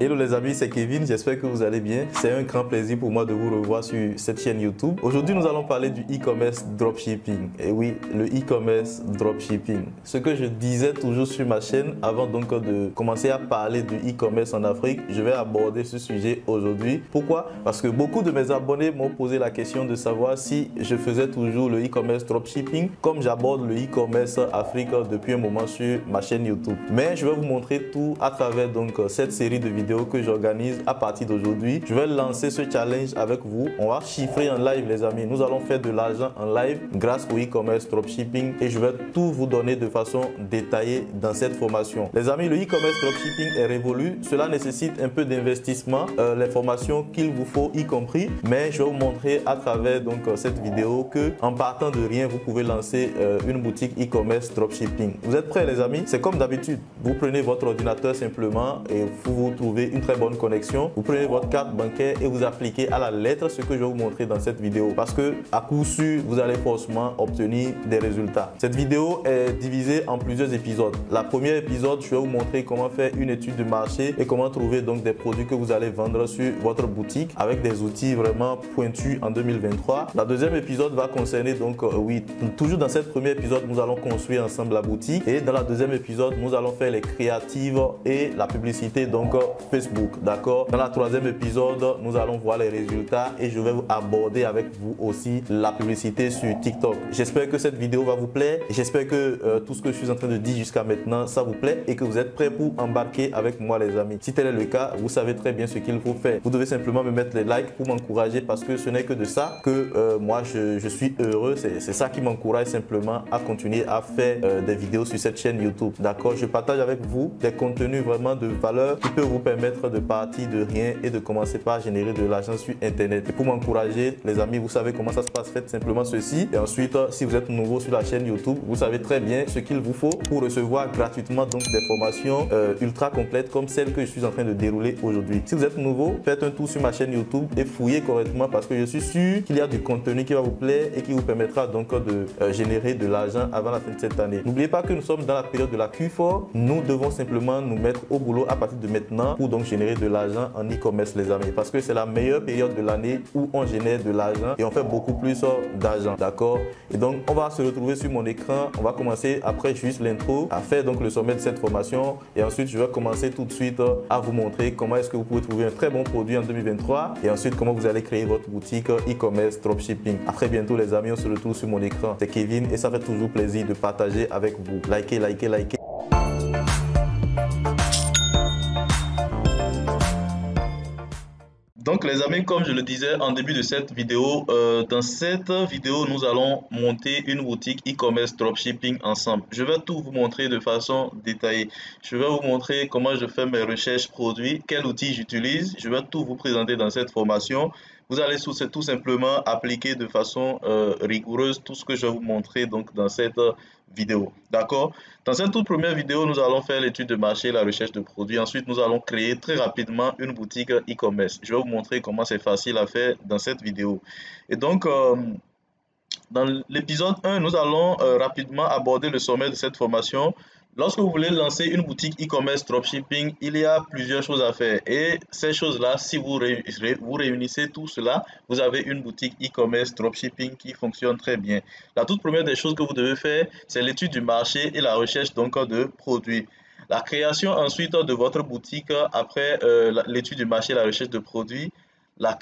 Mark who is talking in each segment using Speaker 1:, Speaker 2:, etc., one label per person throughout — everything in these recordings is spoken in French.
Speaker 1: Hello les amis, c'est Kevin, j'espère que vous allez bien. C'est un grand plaisir pour moi de vous revoir sur cette chaîne YouTube. Aujourd'hui, nous allons parler du e-commerce dropshipping. Et oui, le e-commerce dropshipping. Ce que je disais toujours sur ma chaîne avant donc de commencer à parler du e-commerce en Afrique, je vais aborder ce sujet aujourd'hui. Pourquoi? Parce que beaucoup de mes abonnés m'ont posé la question de savoir si je faisais toujours le e-commerce dropshipping comme j'aborde le e-commerce Afrique depuis un moment sur ma chaîne YouTube. Mais je vais vous montrer tout à travers donc cette série de vidéos que j'organise à partir d'aujourd'hui. Je vais lancer ce challenge avec vous. On va chiffrer en live les amis. Nous allons faire de l'argent en live grâce au e-commerce dropshipping et je vais tout vous donner de façon détaillée dans cette formation. Les amis, le e-commerce dropshipping est révolu. Cela nécessite un peu d'investissement, les formations qu'il vous faut y compris. Mais je vais vous montrer à travers donc cette vidéo que en partant de rien, vous pouvez lancer une boutique e-commerce dropshipping. Vous êtes prêts les amis? C'est comme d'habitude. Vous prenez votre ordinateur simplement et vous trouvez une très bonne connexion. Vous prenez votre carte bancaire et vous appliquez à la lettre ce que je vais vous montrer dans cette vidéo. Parce que à coup sûr, vous allez forcément obtenir des résultats. Cette vidéo est divisée en plusieurs épisodes. La première épisode, je vais vous montrer comment faire une étude de marché et comment trouver donc des produits que vous allez vendre sur votre boutique avec des outils vraiment pointus en 2023. La deuxième épisode va concerner donc, oui, toujours dans cette première épisode, nous allons construire ensemble la boutique. Et dans la deuxième épisode, nous allons faire les créatives et la publicité donc Facebook, d'accord. Dans la troisième épisode, nous allons voir les résultats et je vais vous aborder avec vous aussi la publicité sur TikTok. J'espère que cette vidéo va vous plaire et j'espère que tout ce que je suis en train de dire jusqu'à maintenant, ça vous plaît et que vous êtes prêts pour embarquer avec moi les amis. Si tel est le cas, vous savez très bien ce qu'il faut faire. Vous devez simplement me mettre les likes pour m'encourager parce que ce n'est que de ça que moi je suis heureux. C'est ça qui m'encourage simplement à continuer à faire des vidéos sur cette chaîne YouTube, d'accord. Je partage avec vous des contenus vraiment de valeur qui peut vous permettre de partir de rien et de commencer par générer de l'argent sur internet. Et pour m'encourager les amis, vous savez comment ça se passe, faites simplement ceci. Et ensuite, si vous êtes nouveau sur la chaîne YouTube, vous savez très bien ce qu'il vous faut pour recevoir gratuitement donc des formations ultra complètes comme celle que je suis en train de dérouler aujourd'hui. Si vous êtes nouveau, faites un tour sur ma chaîne YouTube et fouillez correctement parce que je suis sûr qu'il y a du contenu qui va vous plaire et qui vous permettra donc de générer de l'argent avant la fin de cette année. N'oubliez pas que nous sommes dans la période de la Q4. Nous devons simplement nous mettre au boulot à partir de maintenant pour donc générer de l'argent en e-commerce les amis, parce que c'est la meilleure période de l'année où on génère de l'argent et on fait beaucoup plus d'argent, d'accord. Et donc on va se retrouver sur mon écran. On va commencer après juste l'intro à faire donc le sommet de cette formation et ensuite je vais commencer tout de suite à vous montrer comment est-ce que vous pouvez trouver un très bon produit en 2023 et ensuite comment vous allez créer votre boutique e-commerce dropshipping. À très bientôt les amis, on se retrouve sur mon écran. C'est Kevin et ça fait toujours plaisir de partager avec vous. Likez, likez, likez. Donc les amis, comme je le disais en début de cette vidéo, dans cette vidéo, nous allons monter une boutique e-commerce dropshipping ensemble. Je vais tout vous montrer de façon détaillée. Je vais vous montrer comment je fais mes recherches produits, quel outil j'utilise. Je vais tout vous présenter dans cette formation. Vous allez tout simplement appliquer de façon rigoureuse tout ce que je vais vous montrer donc dans cette vidéo. D'accord? Dans cette toute première vidéo, nous allons faire l'étude de marché, la recherche de produits. Ensuite, nous allons créer très rapidement une boutique e-commerce. Je vais vous montrer comment c'est facile à faire dans cette vidéo. Et donc, dans l'épisode 1, nous allons rapidement aborder le sommet de cette formation. Lorsque vous voulez lancer une boutique e-commerce dropshipping, il y a plusieurs choses à faire. Et ces choses-là, si vous réunissez tout cela, vous avez une boutique e-commerce dropshipping qui fonctionne très bien. La toute première des choses que vous devez faire, c'est l'étude du marché et la recherche donc de produits. La création ensuite de votre boutique après l'étude du marché et la recherche de produits.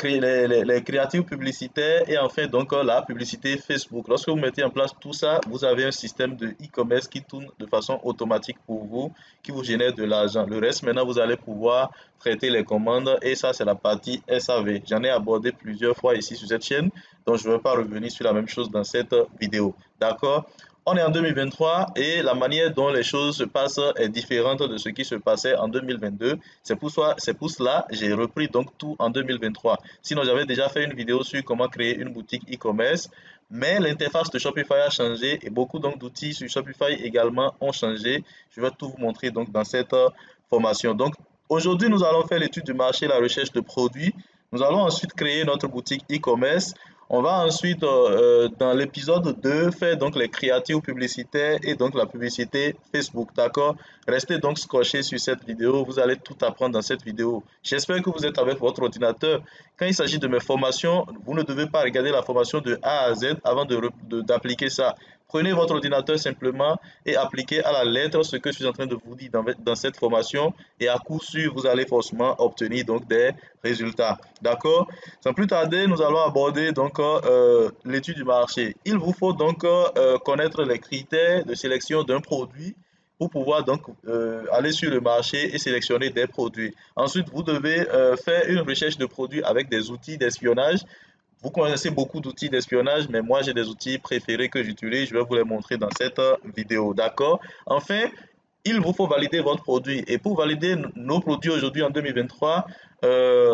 Speaker 1: Les créatives publicitaires et enfin donc la publicité Facebook. Lorsque vous mettez en place tout ça, vous avez un système de e-commerce qui tourne de façon automatique pour vous, qui vous génère de l'argent. Le reste, maintenant, vous allez pouvoir traiter les commandes et ça, c'est la partie SAV. J'en ai abordé plusieurs fois ici sur cette chaîne, donc je ne vais pas revenir sur la même chose dans cette vidéo. D'accord? On est en 2023 et la manière dont les choses se passent est différente de ce qui se passait en 2022. C'est pour cela que j'ai repris donc tout en 2023. Sinon, j'avais déjà fait une vidéo sur comment créer une boutique e-commerce, mais l'interface de Shopify a changé et beaucoup d'outils sur Shopify également ont changé. Je vais tout vous montrer donc dans cette formation. Donc, aujourd'hui, nous allons faire l'étude du marché, la recherche de produits. Nous allons ensuite créer notre boutique e-commerce. On va ensuite, dans l'épisode 2, faire donc les créatives publicitaires et donc la publicité Facebook, d'accord? Restez donc scotchés sur cette vidéo, vous allez tout apprendre dans cette vidéo. J'espère que vous êtes avec votre ordinateur. Quand il s'agit de mes formations, vous ne devez pas regarder la formation de A à Z avant d'appliquer ça. Prenez votre ordinateur simplement et appliquez à la lettre ce que je suis en train de vous dire dans cette formation et à coup sûr, vous allez forcément obtenir donc des résultats. D'accord? Sans plus tarder, nous allons aborder donc l'étude du marché. Il vous faut donc connaître les critères de sélection d'un produit pour pouvoir donc aller sur le marché et sélectionner des produits. Ensuite, vous devez faire une recherche de produits avec des outils d'espionnage. Vous connaissez beaucoup d'outils d'espionnage, mais moi j'ai des outils préférés que j'utilise. Je vais vous les montrer dans cette vidéo. D'accord? Enfin, il vous faut valider votre produit. Et pour valider nos produits aujourd'hui en 2023,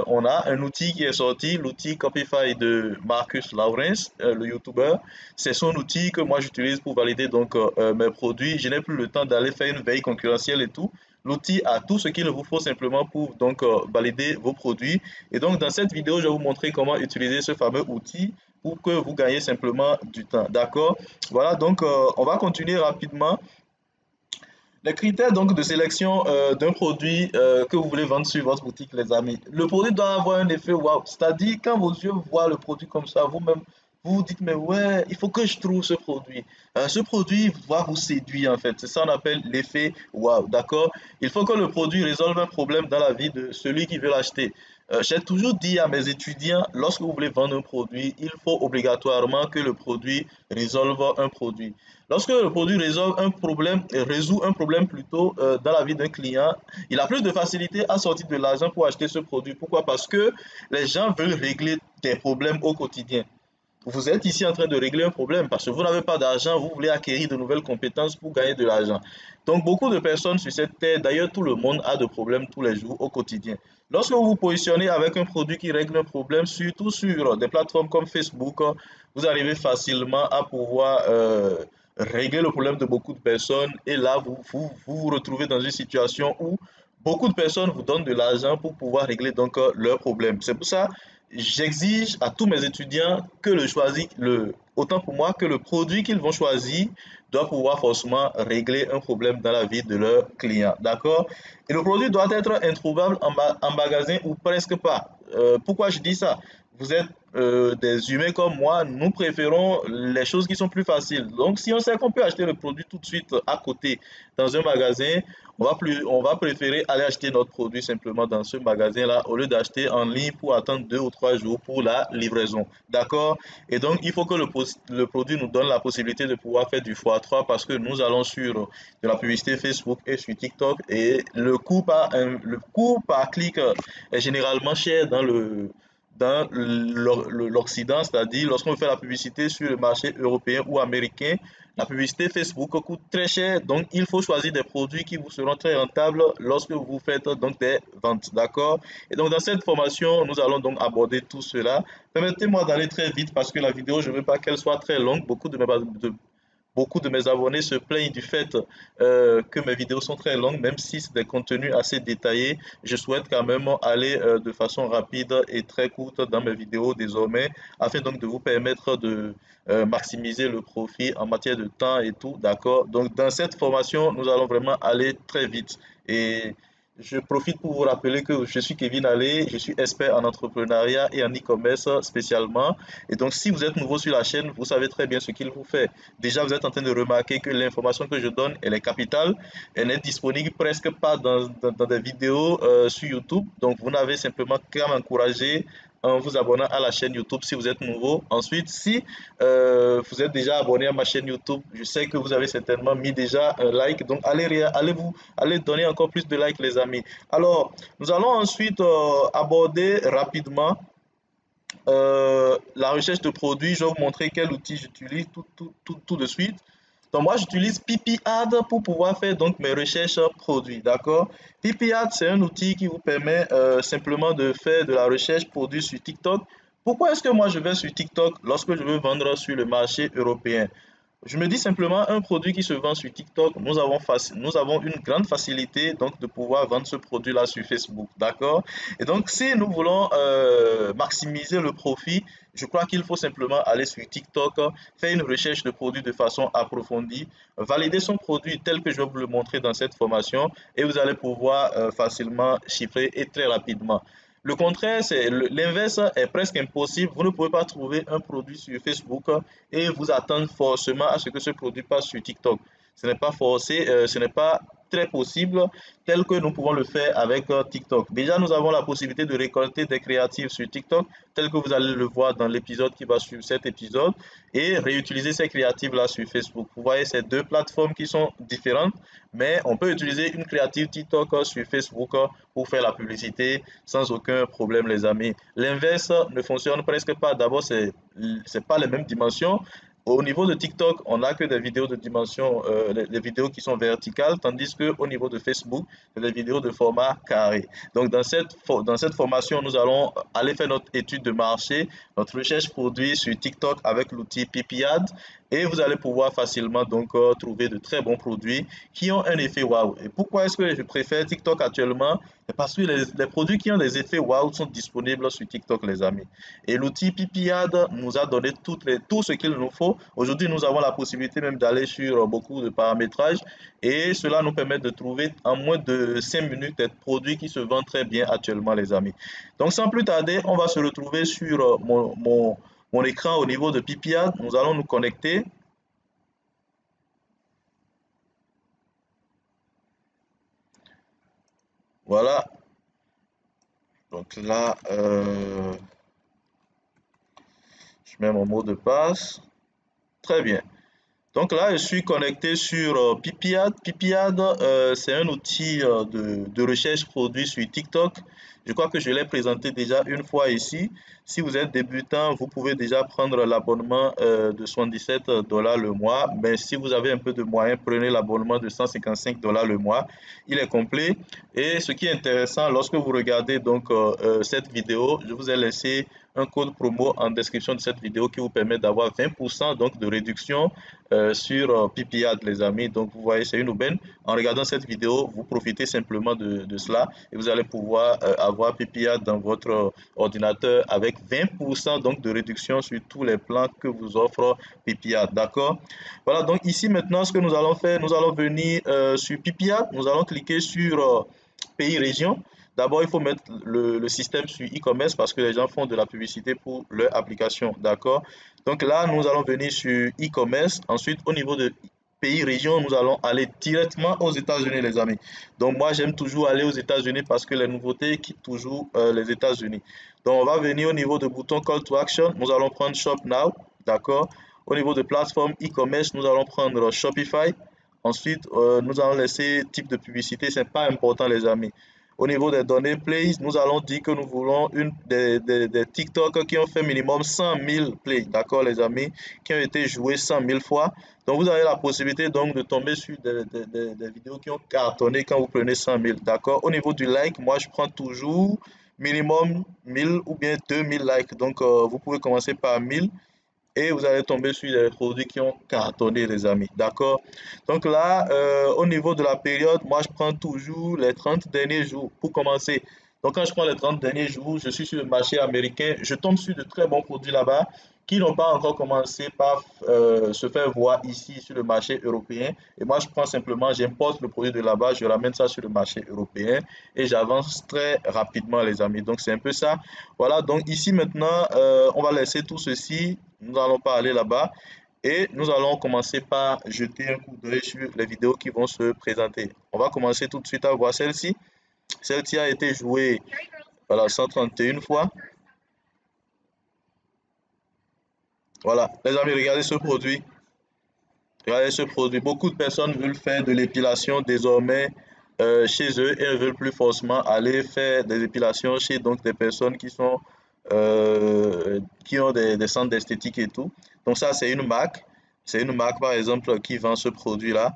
Speaker 1: on a un outil qui est sorti, l'outil Copify de Marcus Lawrence, le YouTuber. C'est son outil que moi j'utilise pour valider donc mes produits. Je n'ai plus le temps d'aller faire une veille concurrentielle et tout. L'outil a tout ce qu'il vous faut simplement pour donc valider vos produits. Et donc dans cette vidéo, je vais vous montrer comment utiliser ce fameux outil pour que vous gagnez simplement du temps. D'accord? Voilà, donc on va continuer rapidement. Les critères donc de sélection d'un produit que vous voulez vendre sur votre boutique, les amis. Le produit doit avoir un effet wow. C'est-à-dire, quand vos yeux voient le produit comme ça, vous-même, vous vous dites, mais ouais, il faut que je trouve ce produit. Ce produit va vous séduire en fait. C'est ça qu'on appelle l'effet wow. D'accord? Il faut que le produit résolve un problème dans la vie de celui qui veut l'acheter. J'ai toujours dit à mes étudiants, lorsque vous voulez vendre un produit, il faut obligatoirement que le produit résolve un produit. Lorsque le produit résout un problème plutôt dans la vie d'un client, il a plus de facilité à sortir de l'argent pour acheter ce produit. Pourquoi? Parce que les gens veulent régler des problèmes au quotidien. Vous êtes ici en train de régler un problème parce que vous n'avez pas d'argent, vous voulez acquérir de nouvelles compétences pour gagner de l'argent. Donc beaucoup de personnes sur cette terre, d'ailleurs tout le monde a de problèmes tous les jours au quotidien. Lorsque vous vous positionnez avec un produit qui règle un problème, surtout sur des plateformes comme Facebook, vous arrivez facilement à pouvoir régler le problème de beaucoup de personnes et là vous retrouvez dans une situation où beaucoup de personnes vous donnent de l'argent pour pouvoir régler donc leurs problèmes. C'est pour ça j'exige à tous mes étudiants que autant pour moi que le produit qu'ils vont choisir doit pouvoir forcément régler un problème dans la vie de leurs clients. D'accord? Et le produit doit être introuvable en magasin ou presque pas. Pourquoi je dis ça? Vous êtes des humains comme moi, nous préférons les choses qui sont plus faciles. Donc, si on sait qu'on peut acheter le produit tout de suite à côté dans un magasin, on va préférer aller acheter notre produit simplement dans ce magasin-là au lieu d'acheter en ligne pour attendre 2 ou 3 jours pour la livraison. D'accord? Et donc, il faut que le produit nous donne la possibilité de pouvoir faire du x3 parce que nous allons sur de la publicité Facebook et sur TikTok et le coût par clic est généralement cher dans l'Occident, c'est-à-dire lorsqu'on fait la publicité sur le marché européen ou américain, la publicité Facebook coûte très cher, donc il faut choisir des produits qui vous seront très rentables lorsque vous faites donc des ventes, d'accord? Et donc dans cette formation, nous allons donc aborder tout cela. Permettez-moi d'aller très vite parce que la vidéo, je ne veux pas qu'elle soit très longue. Beaucoup de mes abonnés se plaignent du fait que mes vidéos sont très longues, même si c'est des contenus assez détaillés. Je souhaite quand même aller de façon rapide et très courte dans mes vidéos désormais, afin donc de vous permettre de maximiser le profit en matière de temps et tout, d'accord? Donc dans cette formation, nous allons vraiment aller très vite. Et je profite pour vous rappeler que je suis Kevin Allé, je suis expert en entrepreneuriat et en e-commerce spécialement. Et donc, si vous êtes nouveau sur la chaîne, vous savez très bien ce qu'il vous fait. Déjà, vous êtes en train de remarquer que l'information que je donne, elle est capitale. Elle n'est disponible presque pas dans des vidéos sur YouTube. Donc, vous n'avez simplement qu'à m'encourager en vous abonnant à la chaîne YouTube si vous êtes nouveau. Ensuite, si vous êtes déjà abonné à ma chaîne YouTube, je sais que vous avez certainement mis déjà un like. Donc, allez donner encore plus de likes, les amis. Alors, nous allons ensuite aborder rapidement la recherche de produits. Je vais vous montrer quel outil j'utilise tout de suite. Donc moi j'utilise PipiAd pour pouvoir faire donc mes recherches produits, d'accord? PipiAd c'est un outil qui vous permet simplement de faire de la recherche produit sur TikTok. Pourquoi est-ce que moi je vais sur TikTok lorsque je veux vendre sur le marché européen? Je me dis simplement, un produit qui se vend sur TikTok, nous avons une grande facilité donc de pouvoir vendre ce produit-là sur Facebook, d'accord? Et donc, si nous voulons maximiser le profit, je crois qu'il faut simplement aller sur TikTok, faire une recherche de produit de façon approfondie, valider son produit tel que je vais vous le montrer dans cette formation, et vous allez pouvoir facilement chiffrer et très rapidement. Le contraire, c'est l'inverse est presque impossible. Vous ne pouvez pas trouver un produit sur Facebook et vous attendre forcément à ce que ce produit passe sur TikTok. Ce n'est pas forcé, ce n'est pas très possible tel que nous pouvons le faire avec TikTok. Déjà, nous avons la possibilité de récolter des créatifs sur TikTok, tel que vous allez le voir dans l'épisode qui va suivre cet épisode, et réutiliser ces créatifs-là sur Facebook. Vous voyez, ces deux plateformes qui sont différentes, mais on peut utiliser une créative TikTok sur Facebook pour faire la publicité sans aucun problème, les amis. L'inverse ne fonctionne presque pas. D'abord, c'est pas les mêmes dimensions. Au niveau de TikTok, on n'a que des vidéos de dimension, les vidéos qui sont verticales, tandis qu'au niveau de Facebook, c'est des vidéos de format carré. Donc, dans cette formation, nous allons aller faire notre étude de marché, notre recherche produit sur TikTok avec l'outil PipiAd, et vous allez pouvoir facilement donc trouver de très bons produits qui ont un effet waouh. Et pourquoi est-ce que je préfère TikTok actuellement? C'est parce que les produits qui ont des effets waouh sont disponibles sur TikTok, les amis. Et l'outil PipiAd nous a donné tout ce qu'il nous faut. Aujourd'hui, nous avons la possibilité même d'aller sur beaucoup de paramétrages et cela nous permet de trouver en moins de 5 minutes des produits qui se vendent très bien actuellement, les amis. Donc, sans plus tarder, on va se retrouver sur mon écran au niveau de PipiAd. Nous allons nous connecter. Voilà. Donc là, je mets mon mot de passe. Très bien. Donc là, je suis connecté sur Pipiad. Pipiad, c'est un outil de recherche produit sur TikTok. Je crois que je l'ai présenté déjà une fois ici. Si vous êtes débutant, vous pouvez déjà prendre l'abonnement de 77 $ le mois. Mais si vous avez un peu de moyens, prenez l'abonnement de 155 $ le mois. Il est complet. Et ce qui est intéressant, lorsque vous regardez donc cette vidéo, je vous ai laissé un code promo en description de cette vidéo qui vous permet d'avoir 20% donc de réduction sur PipiAd, les amis. Donc, vous voyez, c'est une aubaine. En regardant cette vidéo, vous profitez simplement de cela et vous allez pouvoir avoir PipiAd dans votre ordinateur avec 20% donc de réduction sur tous les plans que vous offre PipiAd. D'accord? Voilà, donc ici maintenant, ce que nous allons faire, nous allons venir sur PipiAd. Nous allons cliquer sur pays région. D'abord, il faut mettre le système sur e-commerce parce que les gens font de la publicité pour leur application. D'accord? Donc là, nous allons venir sur e-commerce. Ensuite, au niveau de pays, région, nous allons aller directement aux États-Unis, les amis. Donc moi, j'aime toujours aller aux États-Unis parce que les nouveautés quittent toujours les États-Unis. Donc on va venir au niveau de bouton Call to Action. Nous allons prendre Shop Now. D'accord? Au niveau de plateforme e-commerce, nous allons prendre Shopify. Ensuite, nous allons laisser type de publicité. Ce n'est pas important, les amis. Au niveau des données plays, nous allons dire que nous voulons des TikTok qui ont fait minimum 100 000 plays, d'accord les amis, qui ont été joués 100 000 fois. Donc vous avez la possibilité donc de tomber sur des vidéos qui ont cartonné quand vous prenez 100 000, d'accord. Au niveau du like, moi je prends toujours minimum 1000 ou bien 2000 likes. Donc vous pouvez commencer par 1000 et vous allez tomber sur des produits qui ont cartonné, les amis. D'accord? Donc là, au niveau de la période, moi, je prends toujours les 30 derniers jours pour commencer. Donc quand je prends les 30 derniers jours, je suis sur le marché américain, je tombe sur de très bons produits là-bas qui n'ont pas encore commencé par se faire voir ici sur le marché européen. Et moi, je prends simplement, j'importe le produit de là-bas, je ramène ça sur le marché européen et j'avance très rapidement, les amis. Donc, c'est un peu ça. Voilà, donc ici maintenant, on va laisser tout ceci. Nous allons pas aller là-bas et nous allons commencer par jeter un coup d'œil sur les vidéos qui vont se présenter. On va commencer tout de suite à voir celle-ci. Celle-ci a été jouée voilà, 131 fois. Voilà, les amis, regardez ce produit. Regardez ce produit. Beaucoup de personnes veulent faire de l'épilation désormais chez eux et ne veulent plus forcément aller faire des épilations chez donc des personnes qui ont des centres d'esthétique et tout. Donc ça, c'est une marque. C'est une marque, par exemple, qui vend ce produit-là.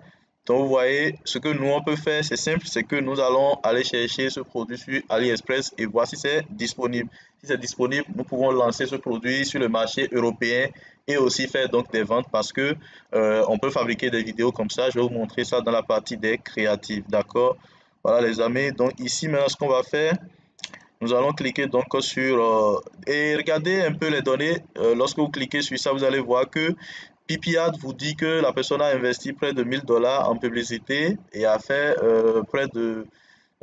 Speaker 1: Donc, vous voyez, ce que nous, on peut faire, c'est simple, c'est que nous allons aller chercher ce produit sur AliExpress et voir si c'est disponible. Si c'est disponible, nous pouvons lancer ce produit sur le marché européen et aussi faire donc des ventes parce que on peut fabriquer des vidéos comme ça. Je vais vous montrer ça dans la partie des créatifs, d'accord? Voilà les amis. Donc ici maintenant, ce qu'on va faire, nous allons cliquer donc sur et regardez un peu les données. Lorsque vous cliquez sur ça, vous allez voir que PipiAd vous dit que la personne a investi près de 1000 $ en publicité et a fait près de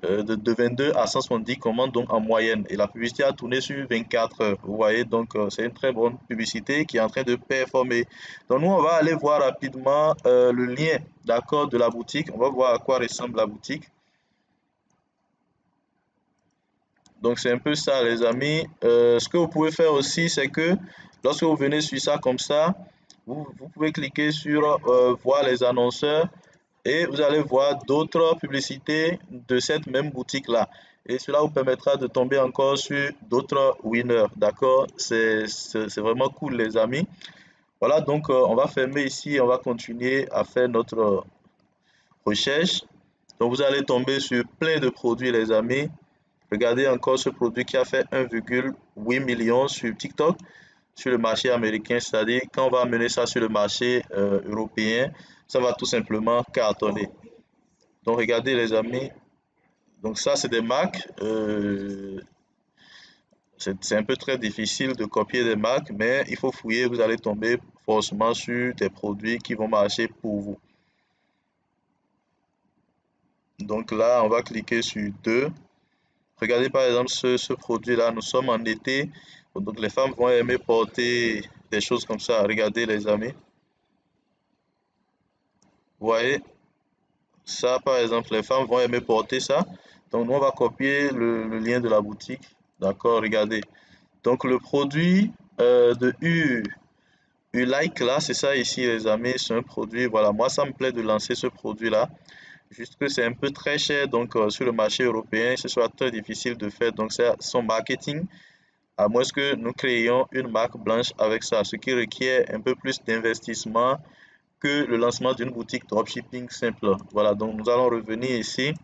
Speaker 1: 22 à 170 commandes donc en moyenne. Et la publicité a tourné sur 24 heures. Vous voyez, donc c'est une très bonne publicité qui est en train de performer. Donc nous, on va aller voir rapidement le lien d'accord de la boutique. On va voir à quoi ressemble la boutique. Donc c'est un peu ça les amis. Ce que vous pouvez faire aussi, c'est que lorsque vous venez sur ça comme ça, vous pouvez cliquer sur voir les annonceurs et vous allez voir d'autres publicités de cette même boutique-là. Et cela vous permettra de tomber encore sur d'autres winners. D'accord? C'est vraiment cool les amis. Voilà, donc on va fermer ici, on va continuer à faire notre recherche. Donc vous allez tomber sur plein de produits les amis. Regardez encore ce produit qui a fait 1,8 million sur TikTok, sur le marché américain. C'est-à-dire, quand on va amener ça sur le marché européen, ça va tout simplement cartonner. Donc, regardez les amis. Donc, ça, c'est des marques. C'est un peu très difficile de copier des marques, mais il faut fouiller. Vous allez tomber forcément sur des produits qui vont marcher pour vous. Donc là, on va cliquer sur 2. Regardez par exemple ce produit-là, nous sommes en été, donc les femmes vont aimer porter des choses comme ça. Regardez les amis. Vous voyez, ça par exemple, les femmes vont aimer porter ça. Donc nous, on va copier le lien de la boutique. D'accord, regardez. Donc le produit de U-Like là, c'est ça ici les amis, c'est un produit, voilà, moi ça me plaît de lancer ce produit-là. Juste que c'est un peu très cher, donc sur le marché européen, ce soit très difficile de faire. Donc c'est son marketing, à moins que nous créions une marque blanche avec ça, ce qui requiert un peu plus d'investissement que le lancement d'une boutique dropshipping simple. Voilà, donc nous allons revenir ici.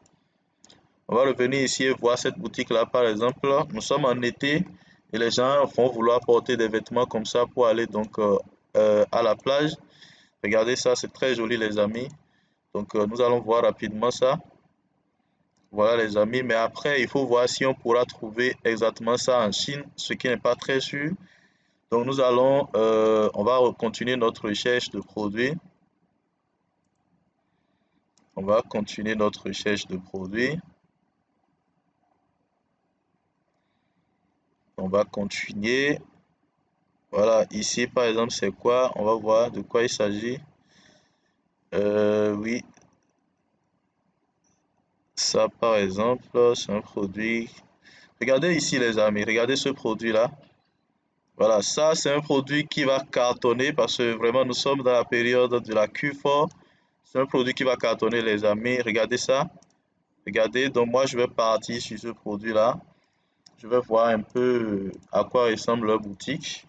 Speaker 1: On va revenir ici et voir cette boutique-là, par exemple. Nous sommes en été et les gens vont vouloir porter des vêtements comme ça pour aller donc à la plage. Regardez ça, c'est très joli les amis. Donc nous allons voir rapidement ça. Voilà les amis, mais après, il faut voir si on pourra trouver exactement ça en Chine, ce qui n'est pas très sûr. Donc nous allons, on va continuer notre recherche de produits. On va continuer notre recherche de produits. On va continuer. Voilà, ici par exemple, c'est quoi? On va voir de quoi il s'agit. Oui, ça par exemple, c'est un produit. Regardez ici les amis, regardez ce produit-là. Voilà, ça c'est un produit qui va cartonner parce que vraiment nous sommes dans la période de la Q4. C'est un produit qui va cartonner les amis. Regardez ça. Regardez, donc moi je vais partir sur ce produit-là. Je vais voir un peu à quoi ressemble leur boutique.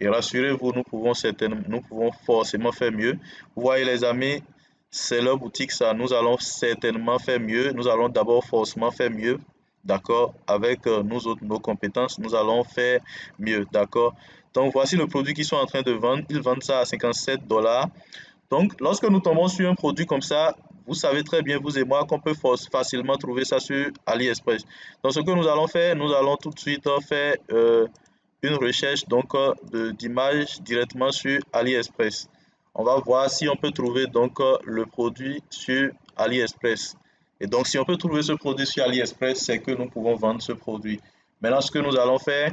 Speaker 1: Et rassurez-vous, nous pouvons forcément faire mieux. Vous voyez les amis, c'est leur boutique ça. Nous allons certainement faire mieux. Nous allons d'abord forcément faire mieux. D'accord? Avec nous autres, nos compétences, nous allons faire mieux. D'accord? Donc voici le produit qu'ils sont en train de vendre. Ils vendent ça à 57 $. Donc lorsque nous tombons sur un produit comme ça, vous savez très bien, vous et moi, qu'on peut facilement trouver ça sur AliExpress. Donc ce que nous allons faire, nous allons tout de suite faire une recherche donc d'images directement sur AliExpress. On va voir si on peut trouver donc le produit sur AliExpress. Et donc si on peut trouver ce produit sur AliExpress, c'est que nous pouvons vendre ce produit. Maintenant, ce que nous allons faire,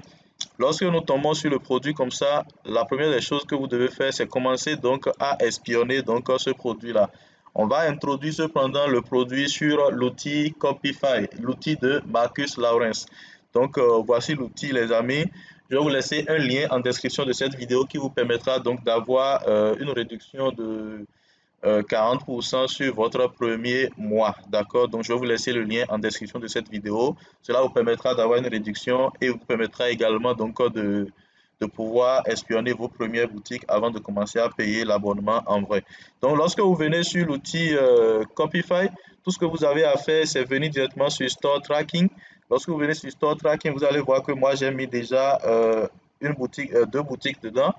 Speaker 1: lorsque nous tombons sur le produit comme ça, la première des choses que vous devez faire, c'est commencer donc à espionner donc ce produit-là. On va introduire cependant le produit sur l'outil Copify, l'outil de Marcus Lawrence. Donc voici l'outil les amis. Je vais vous laisser un lien en description de cette vidéo qui vous permettra donc d'avoir une réduction de 40% sur votre premier mois. D'accord? Donc, je vais vous laisser le lien en description de cette vidéo. Cela vous permettra d'avoir une réduction et vous permettra également donc de pouvoir espionner vos premières boutiques avant de commencer à payer l'abonnement en vrai. Donc, lorsque vous venez sur l'outil Copify, tout ce que vous avez à faire, c'est venir directement sur Store Tracking. Lorsque vous venez sur Store Tracking, vous allez voir que moi, j'ai mis déjà une boutique, deux boutiques dedans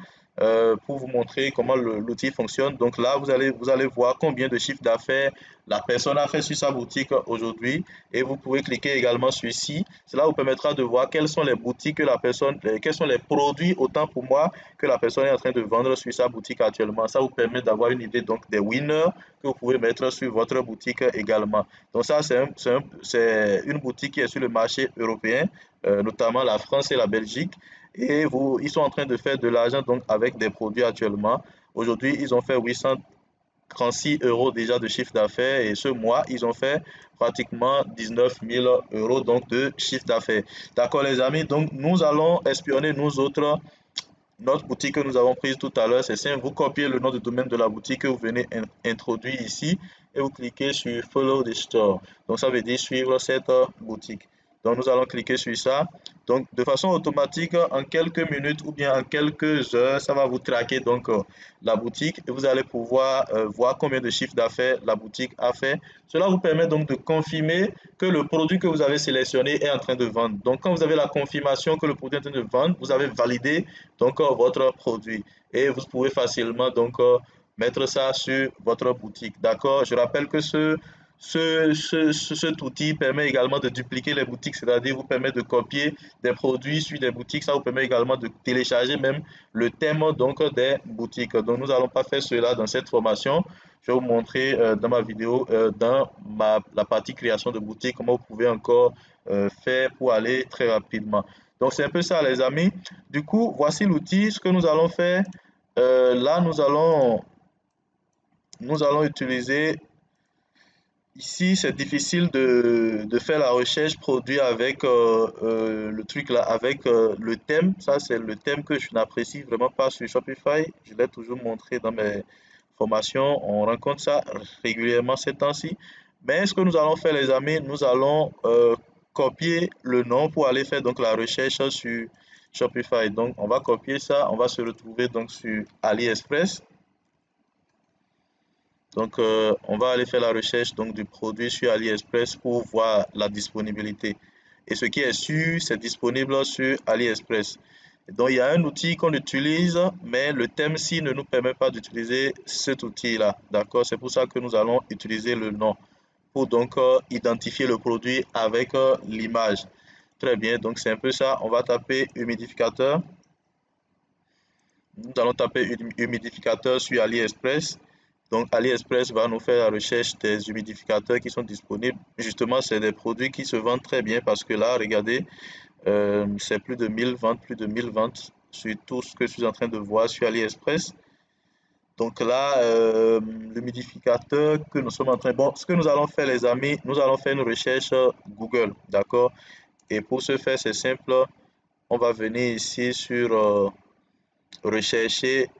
Speaker 1: pour vous montrer comment l'outil fonctionne. Donc là, vous allez voir combien de chiffre d'affaires la personne a fait sur sa boutique aujourd'hui et vous pouvez cliquer également sur ici. Cela vous permettra de voir quelles sont les boutiques que la personne, quels sont les produits autant pour moi que la personne est en train de vendre sur sa boutique actuellement. Ça vous permet d'avoir une idée donc des winners que vous pouvez mettre sur votre boutique également. Donc ça, c'est une boutique qui est sur le marché européen, notamment la France et la Belgique. Et ils sont en train de faire de l'argent donc avec des produits actuellement. Aujourd'hui, ils ont fait 836 euros déjà de chiffre d'affaires et ce mois, ils ont fait pratiquement 19 000 euros donc de chiffre d'affaires. D'accord les amis, donc nous allons espionner nous autres notre boutique que nous avons prise tout à l'heure. C'est simple, vous copiez le nom de domaine de la boutique que vous venez introduire ici et vous cliquez sur Follow the Store. Donc ça veut dire suivre cette boutique. Donc nous allons cliquer sur ça. Donc de façon automatique, en quelques minutes ou bien en quelques heures, ça va vous traquer donc la boutique et vous allez pouvoir voir combien de chiffre d'affaires la boutique a fait. Cela vous permet donc de confirmer que le produit que vous avez sélectionné est en train de vendre. Donc quand vous avez la confirmation que le produit est en train de vendre, vous avez validé donc votre produit et vous pouvez facilement donc mettre ça sur votre boutique. D'accord? Je rappelle que cet outil permet également de dupliquer les boutiques, c'est-à-dire vous permet de copier des produits sur des boutiques. Ça vous permet également de télécharger même le thème donc des boutiques. Donc nous n'allons pas faire cela dans cette formation. Je vais vous montrer dans ma vidéo, dans la partie création de boutique, comment vous pouvez encore faire pour aller très rapidement. Donc c'est un peu ça les amis. Du coup, voici l'outil. Ce que nous allons faire, là nous allons utiliser. Ici, c'est difficile de faire la recherche produit avec le truc là, avec le thème. Ça, c'est le thème que je n'apprécie vraiment pas sur Shopify. Je l'ai toujours montré dans mes formations. On rencontre ça régulièrement ces temps-ci. Mais ce que nous allons faire, les amis, nous allons copier le nom pour aller faire donc la recherche sur Shopify. Donc, on va copier ça. On va se retrouver donc sur AliExpress. Donc, on va aller faire la recherche donc, du produit sur AliExpress pour voir la disponibilité. Et ce qui est sûr, c'est disponible sur AliExpress. Donc, il y a un outil qu'on utilise, mais le thème-ci ne nous permet pas d'utiliser cet outil-là. D'accord? C'est pour ça que nous allons utiliser le nom pour donc identifier le produit avec l'image. Très bien, donc c'est un peu ça. On va taper humidificateur. Nous allons taper humidificateur sur AliExpress. Donc, AliExpress va nous faire la recherche des humidificateurs qui sont disponibles. Justement, c'est des produits qui se vendent très bien parce que là, regardez, c'est plus de 1000 ventes, plus de 1000 ventes sur tout ce que je suis en train de voir sur AliExpress. Donc là, l'humidificateur que nous sommes en train... Bon, ce que nous allons faire, les amis, nous allons faire une recherche Google, d'accord? Et pour ce faire, c'est simple. On va venir ici sur rechercher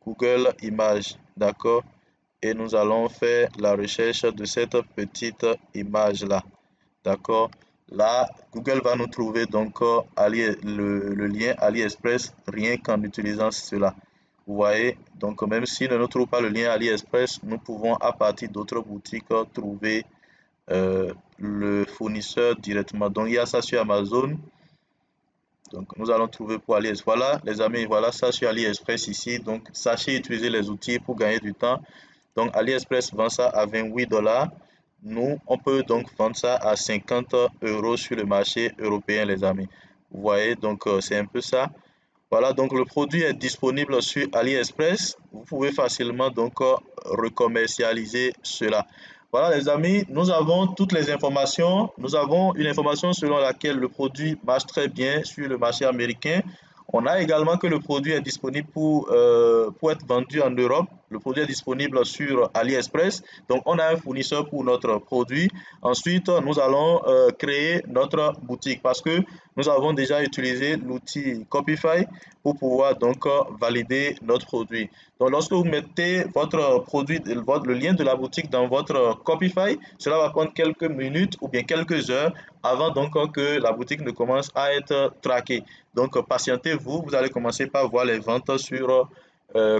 Speaker 1: Google Images, d'accord? Et nous allons faire la recherche de cette petite image là, d'accord. Là, Google va nous trouver donc le lien AliExpress rien qu'en utilisant cela. Vous voyez, donc même s'il ne nous trouve pas le lien AliExpress, nous pouvons à partir d'autres boutiques trouver le fournisseur directement. Donc il y a ça sur Amazon. Donc nous allons trouver pour AliExpress. Voilà les amis, voilà ça sur AliExpress ici. Donc sachez utiliser les outils pour gagner du temps. Donc, AliExpress vend ça à 28 $. Nous, on peut donc vendre ça à 50 € sur le marché européen, les amis. Vous voyez, donc c'est un peu ça. Voilà, donc le produit est disponible sur AliExpress. Vous pouvez facilement donc recommercialiser cela. Voilà, les amis, nous avons toutes les informations. Nous avons une information selon laquelle le produit marche très bien sur le marché américain. On a également que le produit est disponible pour être vendu en Europe. le produit est disponible sur AliExpress. Donc, on a un fournisseur pour notre produit. Ensuite, nous allons créer notre boutique parce que nous avons déjà utilisé l'outil Copify pour pouvoir donc valider notre produit. Donc, lorsque vous mettez votre produit, le lien de la boutique dans votre Copify, cela va prendre quelques minutes ou bien quelques heures avant donc que la boutique ne commence à être traquée. Donc, patientez-vous, vous allez commencer par voir les ventes sur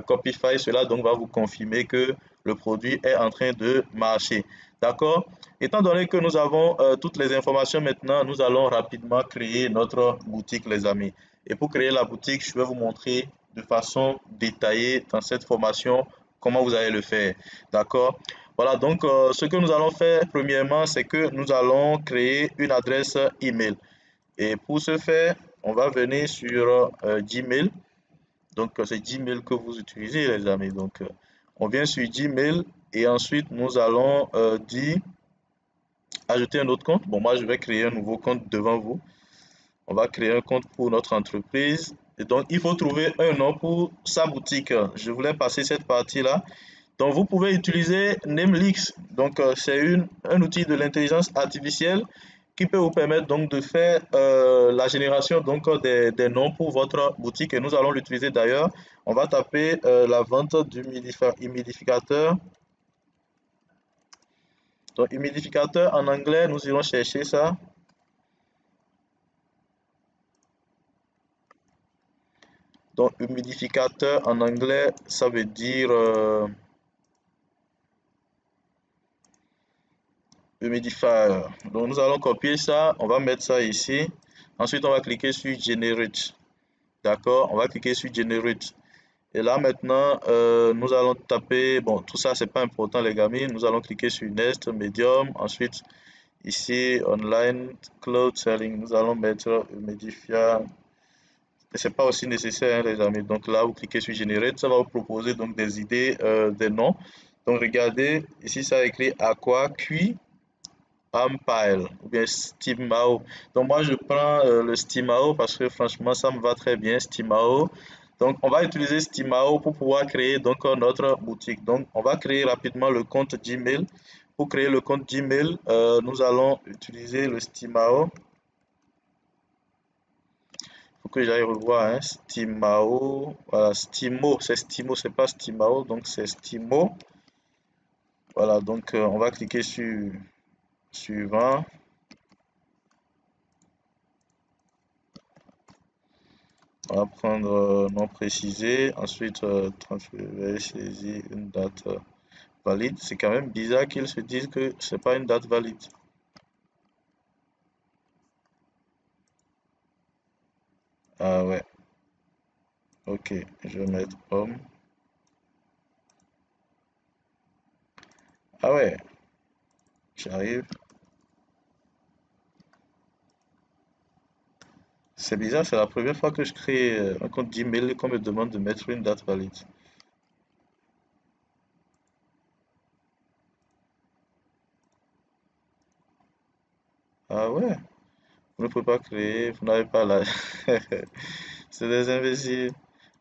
Speaker 1: Copify. Cela donc va vous confirmer que le produit est en train de marcher. D'accord? Étant donné que nous avons toutes les informations maintenant, nous allons rapidement créer notre boutique, les amis. Et pour créer la boutique, je vais vous montrer de façon détaillée dans cette formation comment vous allez le faire. D'accord? Voilà, donc ce que nous allons faire premièrement, c'est que nous allons créer une adresse email. Et pour ce faire, on va venir sur Gmail. Donc, c'est Gmail que vous utilisez, les amis. Donc, on vient sur Gmail et ensuite, nous allons dire ajouter un autre compte. Bon, moi, je vais créer un nouveau compte devant vous. On va créer un compte pour notre entreprise. Et donc, il faut trouver un nom pour sa boutique. Je voulais passer cette partie-là. Donc, vous pouvez utiliser Namelix. Donc, c'est un outil de l'intelligence artificielle qui peut vous permettre donc de faire la génération donc des noms pour votre boutique. Et nous allons l'utiliser d'ailleurs. On va taper la vente d'humidificateur. Donc, humidificateur en anglais, nous irons chercher ça. Donc, humidificateur en anglais, ça veut dire humidifier. Donc, nous allons copier ça. On va mettre ça ici. Ensuite, on va cliquer sur Generate. D'accord? On va cliquer sur Generate. Et là, maintenant, nous allons taper. Bon, tout ça, c'est pas important, les amis. Nous allons cliquer sur Next, Medium. Ensuite, ici, Online Cloud Selling. Nous allons mettre humidifier. C'est pas aussi nécessaire, hein, les amis. Donc là, vous cliquez sur Generate, ça va vous proposer donc des idées, des noms. Donc regardez, ici ça a écrit Aqua Cuit Ampile ou bien Steamao. Donc moi je prends le Steamao parce que franchement ça me va très bien, Steamao. Donc on va utiliser Steamao pour pouvoir créer donc notre boutique. Donc on va créer rapidement le compte Gmail. Pour créer le compte Gmail, nous allons utiliser le Steamao. Faut que j'aille revoir, hein. Steamao, voilà, Steamo, c'est pas Steamao, donc c'est Steamo. Voilà, donc on va cliquer sur suivant. On va prendre nom précisé, ensuite transférer, saisir une date valide. C'est quand même bizarre qu'ils se disent que c'est pas une date valide. Ah ouais, ok, je vais mettre homme. Ah ouais, j'arrive. C'est bizarre, c'est la première fois que je crée un compte Gmail qu'on me demande de mettre une date valide. Ah ouais, vous ne pouvez pas créer, vous n'avez pas la... C'est des imbéciles.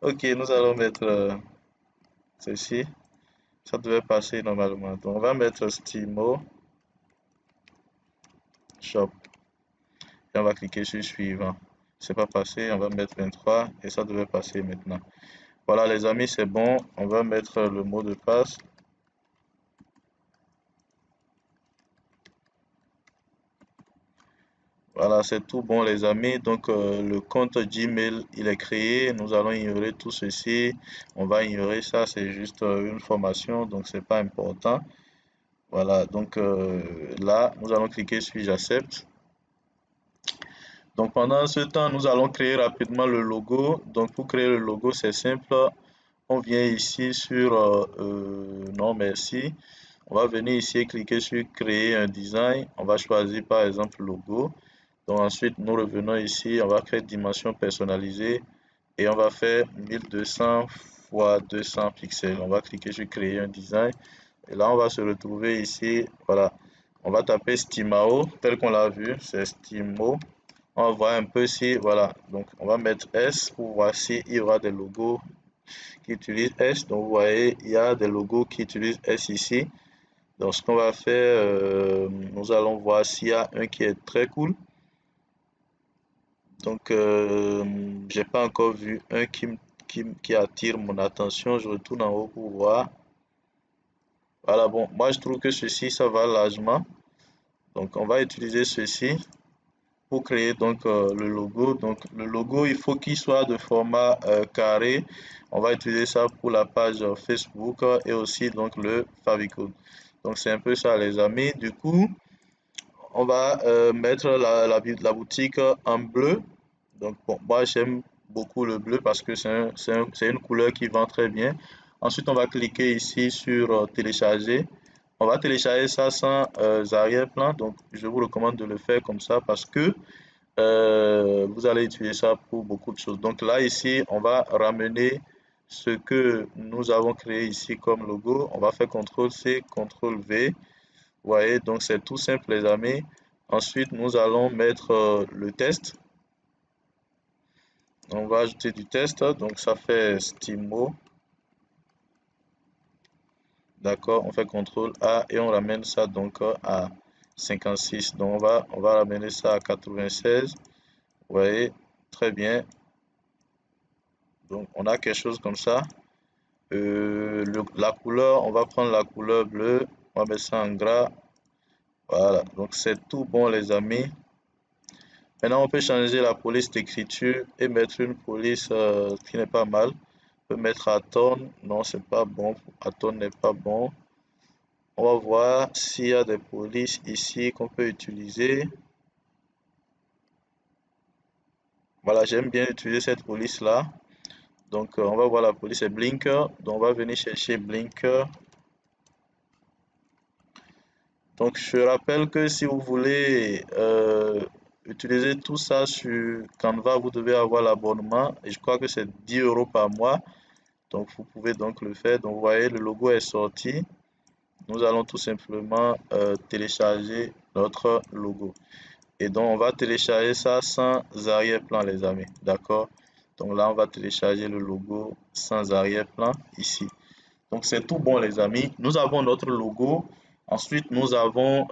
Speaker 1: Ok, nous allons mettre ceci. Ça devait passer normalement. Donc on va mettre Steamo Shop et on va cliquer sur suivant. C'est pas passé, on va mettre 23 et ça devait passer maintenant. Voilà les amis, c'est bon. On va mettre le mot de passe. Voilà, c'est tout bon les amis. Donc le compte Gmail, il est créé. Nous allons ignorer tout ceci. On va ignorer ça, c'est juste une formation, donc c'est pas important. Voilà, donc là, nous allons cliquer sur j'accepte. Donc pendant ce temps, nous allons créer rapidement le logo. Donc pour créer le logo, c'est simple. On vient ici sur non merci. On va venir ici et cliquer sur créer un design. On va choisir par exemple logo. Donc ensuite, nous revenons ici. On va créer dimension personnalisée et on va faire 1200 x 200 pixels. On va cliquer sur créer un design. Et là, on va se retrouver ici. Voilà. On va taper Stimao tel qu'on l'a vu. C'est Stimo. On va voir un peu si, voilà. Donc, on va mettre S pour voir s'il y aura des logos qui utilisent S. Donc, vous voyez, il y a des logos qui utilisent S ici. Donc, ce qu'on va faire, nous allons voir s'il y a un qui est très cool. Donc, j'ai pas encore vu un qui attire mon attention. Je retourne en haut pour voir. Voilà, bon, moi je trouve que ceci, ça va largement. Donc, on va utiliser ceci pour créer donc le logo. Donc, le logo, il faut qu'il soit de format carré. On va utiliser ça pour la page Facebook et aussi donc le favicon. Donc, c'est un peu ça, les amis. Du coup, on va mettre la boutique en bleu. Donc, bon, moi, j'aime beaucoup le bleu parce que c'est une couleur qui vend très bien. Ensuite, on va cliquer ici sur télécharger. On va télécharger ça sans arrière-plan. Donc, je vous recommande de le faire comme ça parce que vous allez utiliser ça pour beaucoup de choses. Donc, là, ici, on va ramener ce que nous avons créé ici comme logo. On va faire CTRL-C, CTRL-V. Vous voyez, donc c'est tout simple, les amis. Ensuite, nous allons mettre le test. On va ajouter du test, donc ça fait Stimo. D'accord, on fait CTRL A et on ramène ça donc à 56. Donc on va ramener ça à 96. Vous voyez, très bien. Donc on a quelque chose comme ça. La couleur, on va prendre la couleur bleue. On va mettre ça en gras. Voilà, donc c'est tout bon les amis. Maintenant, on peut changer la police d'écriture et mettre une police qui n'est pas mal. On peut mettre Aton. Non, c'est pas bon. Aton n'est pas bon. On va voir s'il y a des polices ici qu'on peut utiliser. Voilà, j'aime bien utiliser cette police-là. Donc, on va voir la police est Blinker. Donc, on va venir chercher Blinker. Donc, je rappelle que si vous voulez utiliser tout ça sur Canva, vous devez avoir l'abonnement. Et je crois que c'est 10 € par mois. Donc, vous pouvez donc le faire. Donc, vous voyez, le logo est sorti. Nous allons tout simplement télécharger notre logo. Et donc, on va télécharger ça sans arrière-plan, les amis. D'accord? Donc là, on va télécharger le logo sans arrière-plan ici. Donc, c'est tout bon, les amis. Nous avons notre logo. Ensuite, nous avons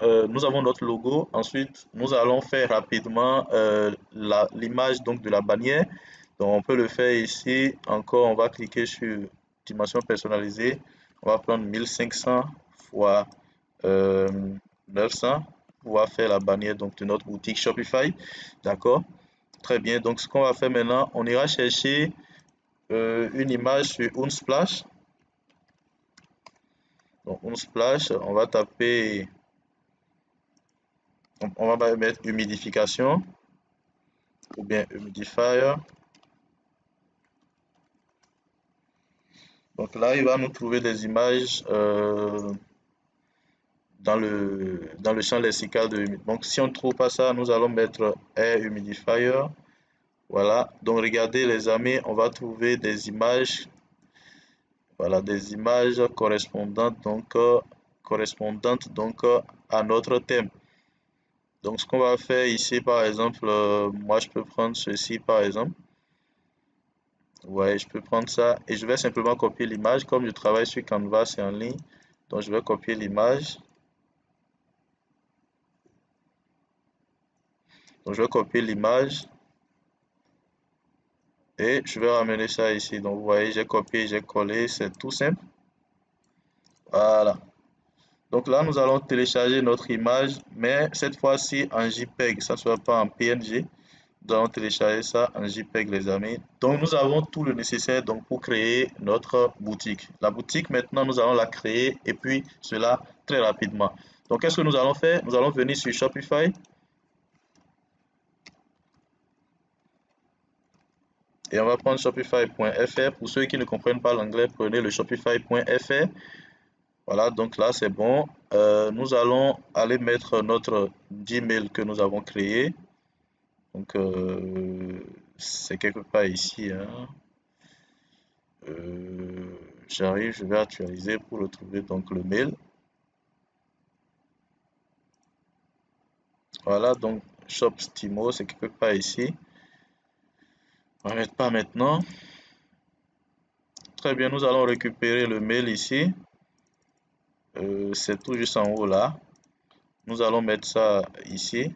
Speaker 1: notre logo. Ensuite, nous allons faire rapidement l'image donc de la bannière. Donc, on peut le faire ici. Encore, on va cliquer sur dimension personnalisée. On va prendre 1500 fois 900 pour pouvoir faire la bannière donc, de notre boutique Shopify. D'accord? Très bien. Donc, ce qu'on va faire maintenant, on ira chercher une image sur Unsplash. Donc, Unsplash, on va taper, on va mettre humidification ou bien humidifier. Donc là, il va nous trouver des images dans le champ lexical de humide. Donc, si on ne trouve pas ça, nous allons mettre air humidifier. Voilà. Donc, regardez, les amis, on va trouver des images. Voilà, des images correspondantes donc à notre thème. Donc, ce qu'on va faire ici, par exemple, moi, je peux prendre ceci, par exemple. Ouais, je peux prendre ça et je vais simplement copier l'image. Comme je travaille sur Canva, c'est en ligne. Donc, je vais copier l'image. Donc, je vais copier l'image et je vais ramener ça ici. Donc, vous voyez, j'ai copié, j'ai collé. C'est tout simple. Voilà. Donc là, nous allons télécharger notre image, mais cette fois-ci en JPEG, ça ne sera pas en PNG. Nous allons télécharger ça en JPEG, les amis. Donc, nous avons tout le nécessaire donc, pour créer notre boutique. La boutique, maintenant, nous allons la créer et puis cela très rapidement. Donc, qu'est-ce que nous allons faire? Nous allons venir sur Shopify. Et on va prendre shopify.fr. Pour ceux qui ne comprennent pas l'anglais, prenez le shopify.fr. Voilà, donc là, c'est bon. Nous allons aller mettre notre Gmail que nous avons créé. Donc, c'est quelque part ici. Hein. J'arrive, je vais actualiser pour retrouver donc le mail. Voilà, donc ShopStimo, c'est quelque part ici. On va mettre pas maintenant. Très bien, nous allons récupérer le mail ici. C'est tout juste en haut là. Nous allons mettre ça ici.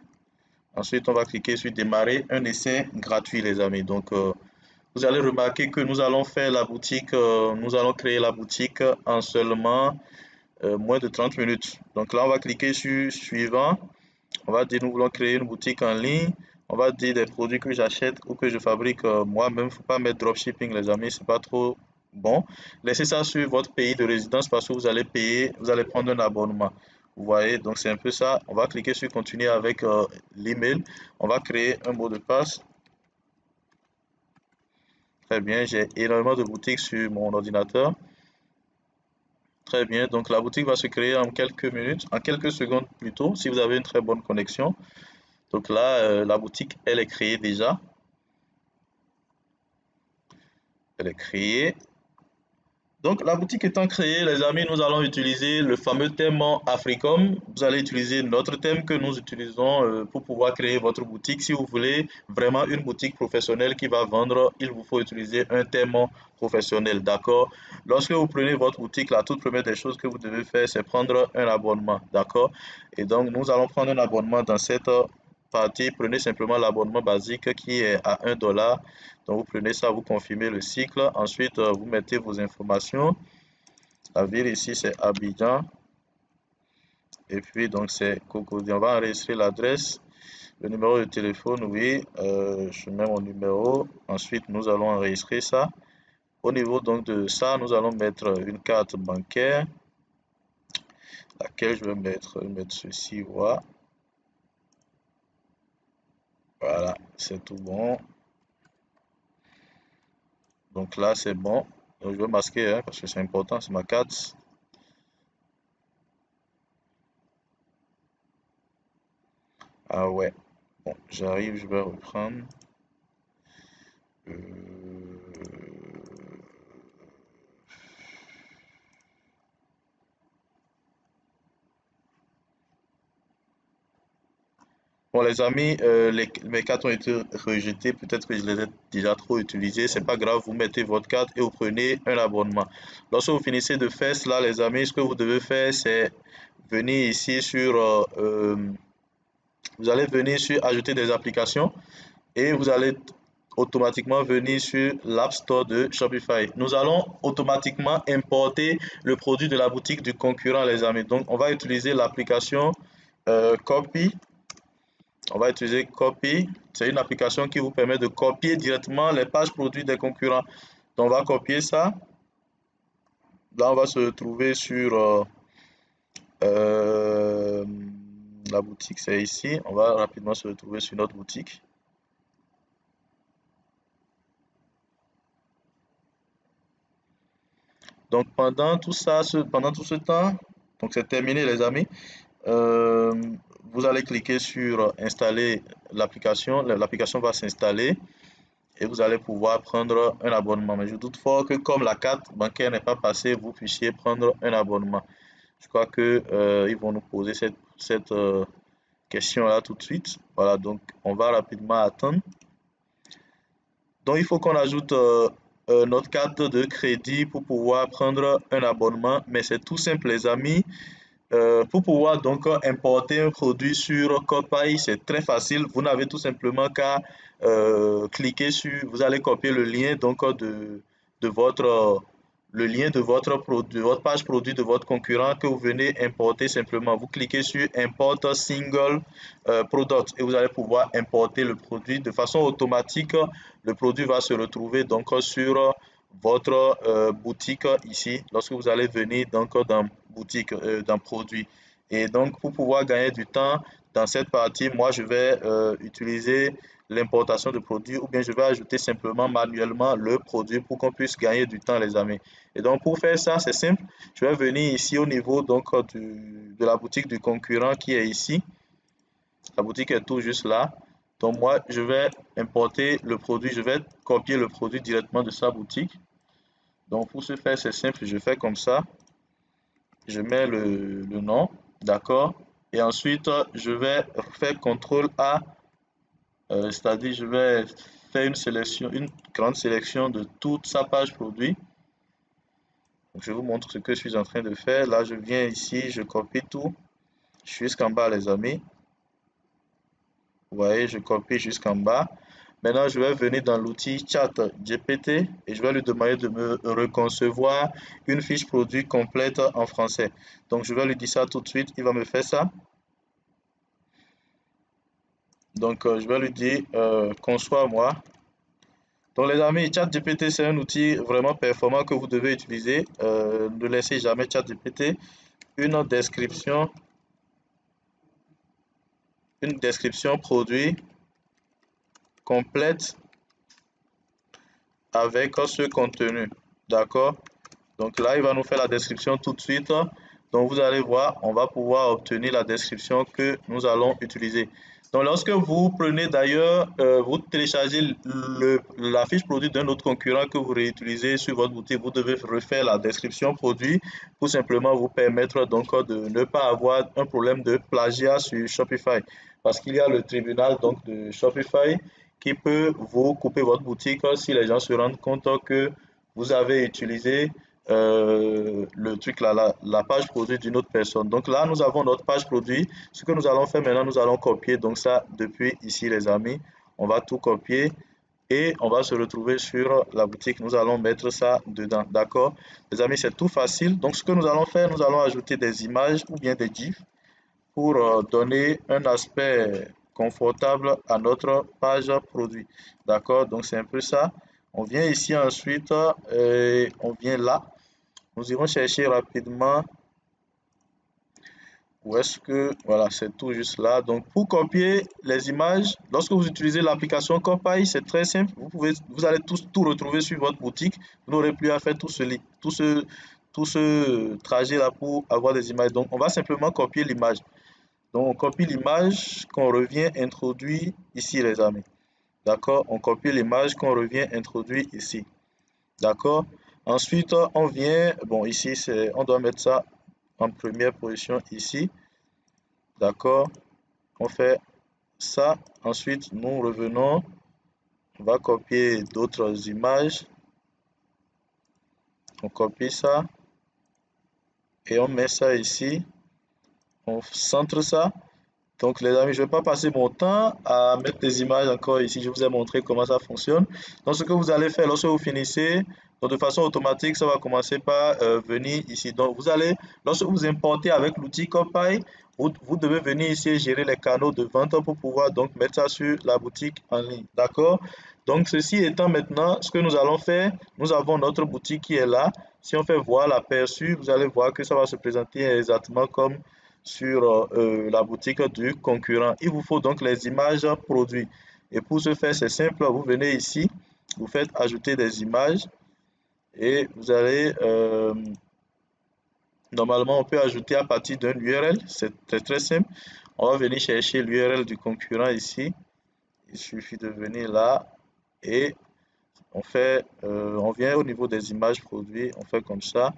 Speaker 1: Ensuite, on va cliquer sur démarrer un essai gratuit, les amis. Donc, vous allez remarquer que nous allons faire la boutique, nous allons créer la boutique en seulement moins de 30 minutes. Donc là, on va cliquer sur suivant. On va dire nous voulons créer une boutique en ligne. On va dire des produits que j'achète ou que je fabrique moi-même. Il ne faut pas mettre dropshipping, les amis, c'est pas trop bon. Laissez ça sur votre pays de résidence parce que vous allez payer, vous allez prendre un abonnement. Vous voyez, donc c'est un peu ça. On va cliquer sur continuer avec l'email. On va créer un mot de passe. Très bien, j'ai énormément de boutiques sur mon ordinateur. Très bien, donc la boutique va se créer en quelques minutes, en quelques secondes plutôt, si vous avez une très bonne connexion. Donc là, la boutique, elle est créée déjà. Elle est créée. Donc la boutique étant créée, les amis, nous allons utiliser le fameux thème Africom. Vous allez utiliser notre thème que nous utilisons pour pouvoir créer votre boutique. Si vous voulez vraiment une boutique professionnelle qui va vendre, il vous faut utiliser un thème professionnel, d'accord? Lorsque vous prenez votre boutique, la toute première des choses que vous devez faire, c'est prendre un abonnement, d'accord? Et donc, nous allons prendre un abonnement dans cette partie. Prenez simplement l'abonnement basique qui est à 1 $. Donc, vous prenez ça, vous confirmez le cycle. Ensuite, vous mettez vos informations. La ville ici, c'est Abidjan. Et puis, donc, c'est Cocody. On va enregistrer l'adresse. Le numéro de téléphone, oui. Je mets mon numéro. Ensuite, nous allons enregistrer ça. Au niveau donc de ça, nous allons mettre une carte bancaire. Laquelle je vais mettre ceci, voilà. Voilà, c'est tout bon. Donc là, c'est bon. Donc, je vais masquer hein, parce que c'est important, c'est ma carte. Ah ouais. Bon, j'arrive, je vais reprendre. Euh, Bon, les amis, mes cartes ont été rejetées. Peut-être que je les ai déjà trop utilisées. C'est pas grave, vous mettez votre carte et vous prenez un abonnement. Lorsque vous finissez de faire cela, les amis, ce que vous devez faire, c'est venir ici sur vous allez venir sur ajouter des applications et vous allez automatiquement venir sur l'App Store de Shopify. Nous allons automatiquement importer le produit de la boutique du concurrent, les amis. Donc, on va utiliser l'application Copy. On va utiliser Copy. C'est une application qui vous permet de copier directement les pages produits des concurrents. Donc, on va copier ça. Là, on va se retrouver sur euh, la boutique, c'est ici. On va rapidement se retrouver sur notre boutique. Donc pendant tout ce temps, donc c'est terminé les amis, euh, vous allez cliquer sur installer l'application, l'application va s'installer et vous allez pouvoir prendre un abonnement. Mais je doute fort que comme la carte bancaire n'est pas passée, vous puissiez prendre un abonnement. Je crois que ils vont nous poser cette question-là tout de suite. Voilà, donc on va rapidement attendre. Donc, il faut qu'on ajoute notre carte de crédit pour pouvoir prendre un abonnement. Mais c'est tout simple, les amis. Pour pouvoir donc importer un produit sur Copay, c'est très facile. Vous n'avez tout simplement qu'à cliquer sur, vous allez copier le lien donc de votre le lien de votre produit, de votre page produit de votre concurrent que vous venez importer simplement. Vous cliquez sur Import Single Product et vous allez pouvoir importer le produit de façon automatique. Le produit va se retrouver donc sur votre boutique ici lorsque vous allez venir donc dans boutique, dans produit. Et donc pour pouvoir gagner du temps dans cette partie, moi je vais utiliser l'importation de produits ou bien je vais ajouter simplement manuellement le produit pour qu'on puisse gagner du temps les amis. Et donc pour faire ça, c'est simple. Je vais venir ici au niveau donc de la boutique du concurrent qui est ici. La boutique est tout juste là. Donc moi, je vais importer le produit, je vais copier le produit directement de sa boutique. Donc pour ce faire, c'est simple, je fais comme ça. Je mets le nom, d'accord? Et ensuite, je vais faire CTRL A, c'est-à-dire je vais faire une sélection, une grande sélection de toute sa page produit. Donc, je vous montre ce que je suis en train de faire. Là, je viens ici, je copie tout jusqu'en bas, les amis. Vous voyez, je copie jusqu'en bas. Maintenant, je vais venir dans l'outil Chat GPT et je vais lui demander de me reconcevoir une fiche produit complète en français. Donc, je vais lui dire ça tout de suite. Il va me faire ça. Donc, je vais lui dire conçois-moi. Donc, les amis, ChatGPT, c'est un outil vraiment performant que vous devez utiliser. Ne laissez jamais ChatGPT une description produit complète avec ce contenu. D'accord? Donc là, il va nous faire la description tout de suite. Donc vous allez voir, on va pouvoir obtenir la description que nous allons utiliser. Donc lorsque vous prenez d'ailleurs, vous téléchargez la fiche produit d'un autre concurrent que vous réutilisez sur votre boutique, vous devez refaire la description produit pour simplement vous permettre donc de ne pas avoir un problème de plagiat sur Shopify. Parce qu'il y a le tribunal donc de Shopify qui peut vous couper votre boutique si les gens se rendent compte que vous avez utilisé le truc là, la page produit d'une autre personne. Donc là, nous avons notre page produit. Ce que nous allons faire maintenant, nous allons copier. Donc ça, depuis ici, les amis, on va tout copier et on va se retrouver sur la boutique. Nous allons mettre ça dedans. D'accord? Les amis, c'est tout facile. Donc ce que nous allons faire, nous allons ajouter des images ou bien des GIFs pour donner un aspect confortable à notre page produit. D'accord? Donc c'est un peu ça. On vient ici ensuite et on vient là. Nous irons chercher rapidement où est-ce que, voilà, c'est tout juste là. Donc, pour copier les images, lorsque vous utilisez l'application Copy, c'est très simple. Vous allez tout retrouver sur votre boutique. Vous n'aurez plus à faire tout ce trajet-là pour avoir des images. Donc, on va simplement copier l'image. Donc, on copie l'image qu'on revient introduire ici, les amis. D'accord? On copie l'image qu'on revient introduire ici. D'accord? Ensuite, on vient, bon, ici, on doit mettre ça en première position ici. D'accord? On fait ça. Ensuite, nous revenons. On va copier d'autres images. On copie ça. Et on met ça ici. On centre ça. Donc les amis, je ne vais pas passer mon temps à mettre des images encore ici. Je vous ai montré comment ça fonctionne. Donc ce que vous allez faire lorsque vous finissez, donc de façon automatique, ça va commencer par venir ici. Donc vous allez, lorsque vous importez avec l'outil Copy, vous devez venir ici et gérer les canaux de vente pour pouvoir donc mettre ça sur la boutique en ligne. D'accord? Donc ceci étant maintenant, ce que nous allons faire, nous avons notre boutique qui est là. Si on fait voir l'aperçu, vous allez voir que ça va se présenter exactement comme sur la boutique du concurrent. Il vous faut donc les images produits. Et pour ce faire, c'est simple, vous venez ici, vous faites ajouter des images et vous allez, normalement, on peut ajouter à partir d'un URL, c'est très simple. On va venir chercher l'URL du concurrent ici. Il suffit de venir là et on vient au niveau des images produits, on fait comme ça.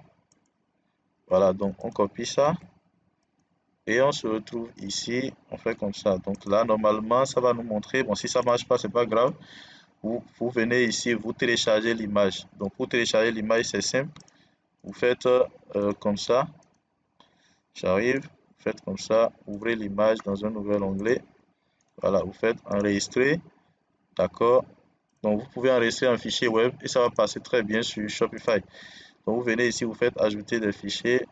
Speaker 1: Voilà, donc on copie ça. Et on se retrouve ici, on fait comme ça. Donc là, normalement, ça va nous montrer. Bon, si ça ne marche pas, c'est pas grave. Vous venez ici, vous téléchargez l'image. Donc pour télécharger l'image, c'est simple. Vous faites comme ça. J'arrive, vous faites comme ça. Ouvrez l'image dans un nouvel onglet. Voilà, vous faites enregistrer. D'accord. Donc vous pouvez enregistrer un fichier web et ça va passer très bien sur Shopify. Donc vous venez ici, vous faites ajouter des fichiers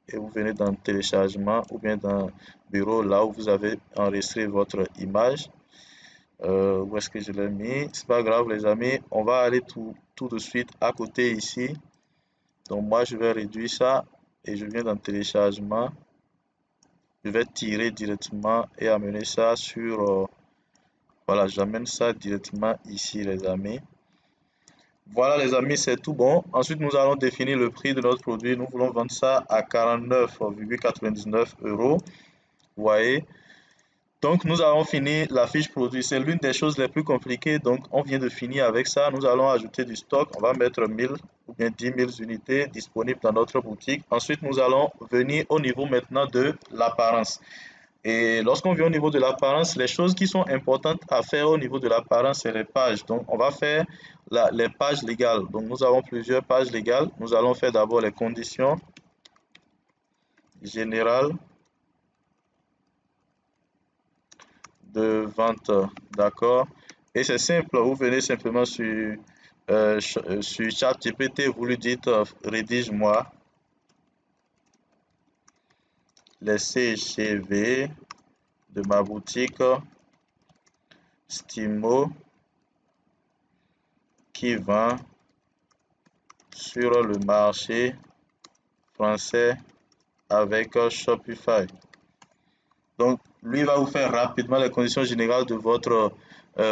Speaker 1: et vous venez dans téléchargement ou bien dans bureau là où vous avez enregistré votre image. Où est-ce que je l'ai mis? C'est pas grave les amis, on va aller tout de suite à côté ici. Donc moi je vais réduire ça et je viens dans téléchargement. Je vais tirer directement et amener ça sur voilà, j'amène ça directement ici les amis. Voilà les amis, c'est tout bon. Ensuite, nous allons définir le prix de notre produit. Nous voulons vendre ça à 49,99 euros. Vous voyez. Donc, nous avons fini la fiche produit. C'est l'une des choses les plus compliquées. Donc, on vient de finir avec ça. Nous allons ajouter du stock. On va mettre 1000 ou bien 10 000 unités disponibles dans notre boutique. Ensuite, nous allons venir au niveau maintenant de l'apparence. Et lorsqu'on vient au niveau de l'apparence, les choses qui sont importantes à faire au niveau de l'apparence, c'est les pages. Donc, on va faire les pages légales. Donc, nous avons plusieurs pages légales. Nous allons faire d'abord les conditions générales de vente. D'accord? Et c'est simple. Vous venez simplement sur ChatGPT, vous lui dites rédige-moi les CGV de ma boutique Stimo qui vend sur le marché français avec Shopify. Donc, lui va vous faire rapidement les conditions générales de votre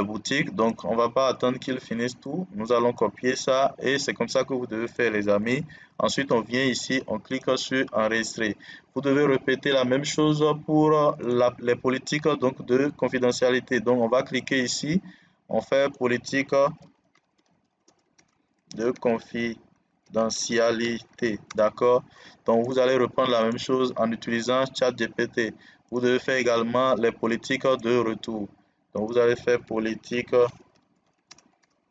Speaker 1: boutique. Donc, on ne va pas attendre qu'il finisse tout. Nous allons copier ça et c'est comme ça que vous devez faire, les amis. Ensuite, on vient ici, on clique sur enregistrer. Vous devez répéter la même chose pour les politiques donc, de confidentialité. Donc, on va cliquer ici. On fait politique de confidentialité. D'accord? Donc, vous allez reprendre la même chose en utilisant ChatGPT. Vous devez faire également les politiques de retour. Donc, vous allez faire politique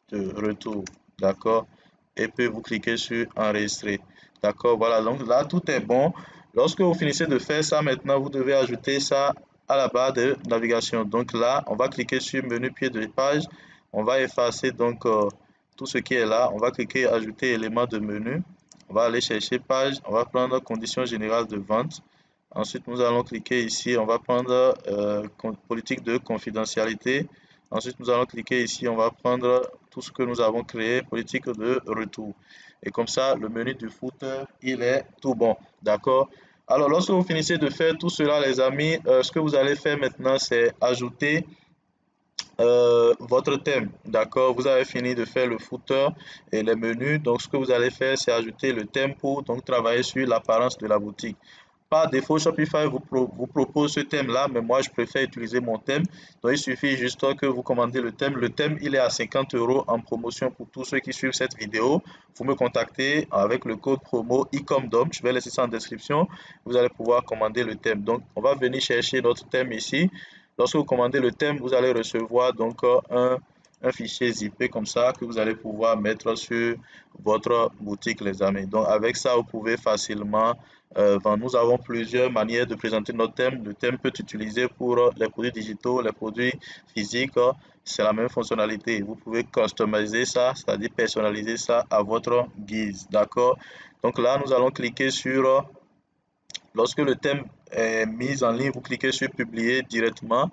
Speaker 1: de retour. D'accord? Et puis, vous cliquez sur enregistrer. D'accord? Voilà. Donc, là, tout est bon. Lorsque vous finissez de faire ça, maintenant, vous devez ajouter ça à la barre de navigation. Donc, là, on va cliquer sur menu pied de page. On va effacer donc tout ce qui est là. On va cliquer ajouter élément de menu. On va aller chercher page. On va prendre conditions générales de vente. Ensuite, nous allons cliquer ici. On va prendre politique de confidentialité. Ensuite, nous allons cliquer ici. On va prendre tout ce que nous avons créé, politique de retour. Et comme ça, le menu du footer, il est tout bon. D'accord? Alors, lorsque vous finissez de faire tout cela, les amis, ce que vous allez faire maintenant, c'est ajouter votre thème. D'accord? Vous avez fini de faire le footer et les menus. Donc, ce que vous allez faire, c'est ajouter le thème pour donc, travailler sur l'apparence de la boutique. Par défaut, Shopify vous propose ce thème-là, mais moi, je préfère utiliser mon thème. Donc, il suffit juste que vous commandez le thème. Le thème, il est à 50 € en promotion pour tous ceux qui suivent cette vidéo. Vous me contactez avec le code promo ICOMDOM. Je vais laisser ça en description. Vous allez pouvoir commander le thème. Donc, on va venir chercher notre thème ici. Lorsque vous commandez le thème, vous allez recevoir donc un fichier zippé comme ça que vous allez pouvoir mettre sur votre boutique, les amis. Donc, avec ça, vous pouvez facilement nous avons plusieurs manières de présenter notre thème. Le thème peut être utilisé pour les produits digitaux, les produits physiques. C'est la même fonctionnalité. Vous pouvez customiser ça, c'est-à-dire personnaliser ça à votre guise. D'accord? Donc là, nous allons cliquer sur, lorsque le thème est mis en ligne, vous cliquez sur publier directement.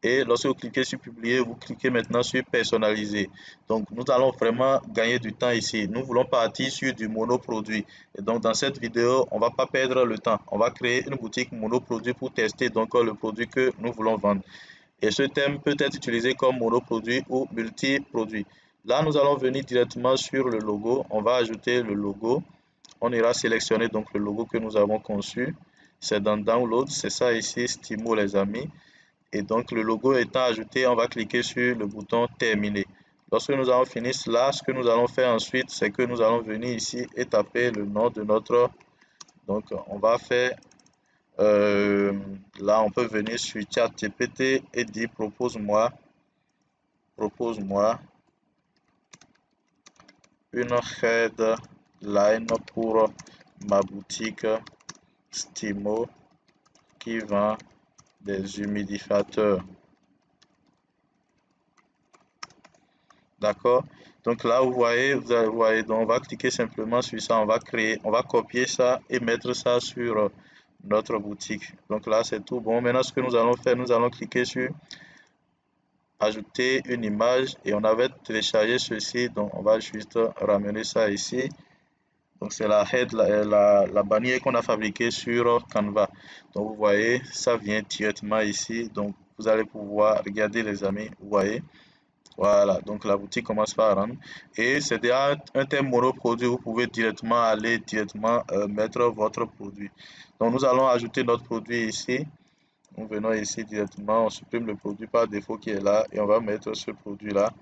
Speaker 1: Et lorsque vous cliquez sur publier, vous cliquez maintenant sur personnaliser. Donc, nous allons vraiment gagner du temps ici. Nous voulons partir sur du monoproduit. Et donc, dans cette vidéo, on ne va pas perdre le temps. On va créer une boutique monoproduit pour tester donc le produit que nous voulons vendre. Et ce thème peut être utilisé comme monoproduit ou multi-produit. Là, nous allons venir directement sur le logo. On va ajouter le logo. On ira sélectionner donc le logo que nous avons conçu. C'est dans Download. C'est ça ici, Stimo les amis. Et donc, le logo étant ajouté, on va cliquer sur le bouton terminer. Lorsque nous avons fini cela, ce que nous allons faire ensuite, c'est que nous allons venir ici et taper le nom de notre. Donc, on va faire. Là, on peut venir sur ChatGPT et dire propose-moi une headline pour ma boutique Stimo qui vend des humidifiateurs. D'accord? Donc là, vous voyez, donc on va cliquer simplement sur ça, on va copier ça et mettre ça sur notre boutique. Donc là, c'est tout bon. Maintenant, ce que nous allons faire, nous allons cliquer sur ajouter une image et on avait téléchargé ceci. Donc, on va juste ramener ça ici. Donc, c'est la head, la bannière qu'on a fabriquée sur Canva. Donc, vous voyez, ça vient directement ici. Donc, vous allez pouvoir regarder, les amis. Vous voyez. Voilà, donc la boutique commence par rendre. Et c'est déjà un thème monoproduit, vous pouvez directement aller mettre votre produit. Donc nous allons ajouter notre produit ici. Nous venons ici directement, on supprime le produit par défaut qui est là et on va mettre ce produit-là.